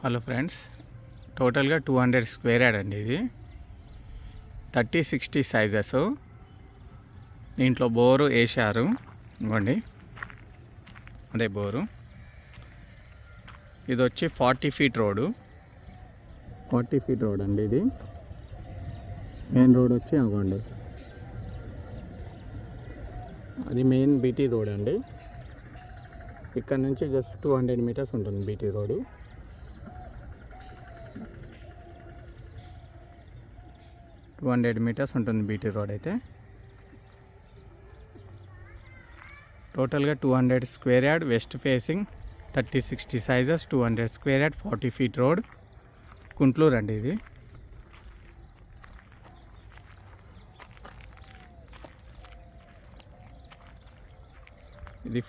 Hello friends, టోటల్గా 200 square yard అండి. ఇది 30-60 సైజెస్. దీంట్లో బోరు వేశారు. ఇవ్వండి, అదే బోరు. ఇది వచ్చి 40 ఫీట్ రోడ్ అండి. ఇది మెయిన్ రోడ్ వచ్చి అవ్వండి, అది మెయిన్ బీటీ రోడ్ అండి. ఇక్కడ నుంచి జస్ట్ 200 మీటర్స్ ఉంటుంది బీటీ రోడ్. ఉంటుంది బీటీ రోడ్ అయితే. టోటల్గా 200 square yard, west facing, 30-60 sizes, 200 square yard, 40 feet road, Kuntloor అండి. ఇది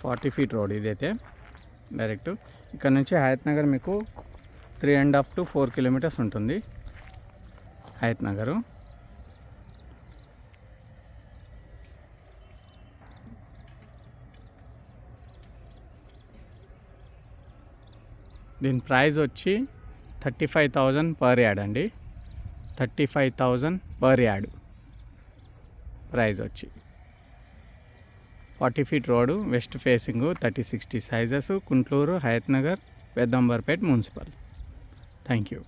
40 ఫీట్ రోడ్. ఇదైతే డైరెక్ట్ ఇక్కడ నుంచి హయత్ నగర్ మీకు 3.5 to 4 కిలోమీటర్స్ ఉంటుంది. హయత్ నగరు దీని ప్రైస్ వచ్చి 35,000 పర్ యార్డ్ అండి. 35,000 పర్ యార్డ్ ప్రైస్ వచ్చి. 40 feet road, west facing, 30-60 sizes, Kuntloor, Hayathnagar, Peddamberpet municipal. Thank you.